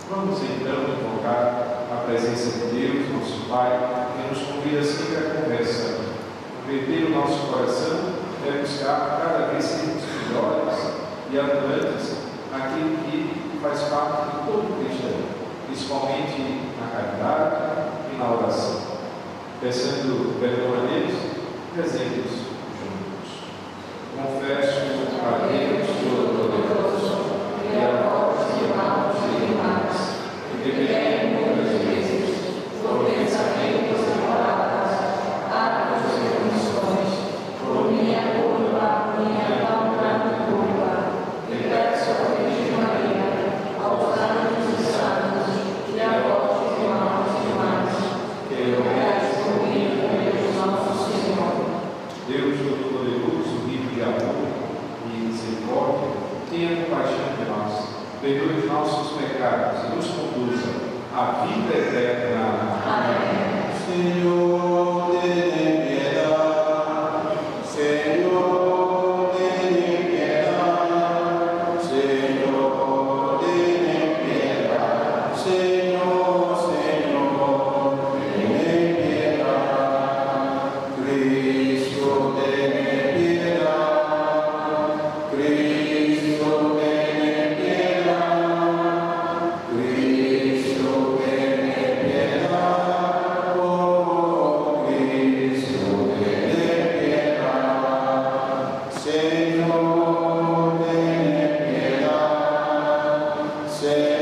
Vamos então invocar a presença de Deus, nosso Pai, que nos convida sempre à conversa. Converter o nosso coração é buscar cada vez sermos melhores e atuantes naquilo que faz parte de todo cristão, principalmente na caridade e na oração. Peçando perdão a Deus, rezemos juntos. Confesso a Deus Todo-Poderoso e a vós, irmãos e irmãs, que pequei muitas vezes, por pensamentos e palavras, atos e omissões, por minha culpa, minha tão grande culpa, e peço à Virgem Maria, aos anjos e santos, e a vós, irmãos e irmãs, que rogai por mim pelo nosso Senhor. Deus Todo-Poderoso, rico de amor e misericórdia, tenha compaixão de nós, perdoe os nossos pecados e nos conduza à vida eterna. Amém. Senhor, tenha piedade. Senhor, tenha piedade. Senhor, tenha piedade. Senhor, Senhor, tenha piedade. Cristo, tenha piedade. Cristo, tenha piedade. Cristo, tenha piedade. Oh, Cristo, tenha piedade. Senhor, tenha piedade. Senhor,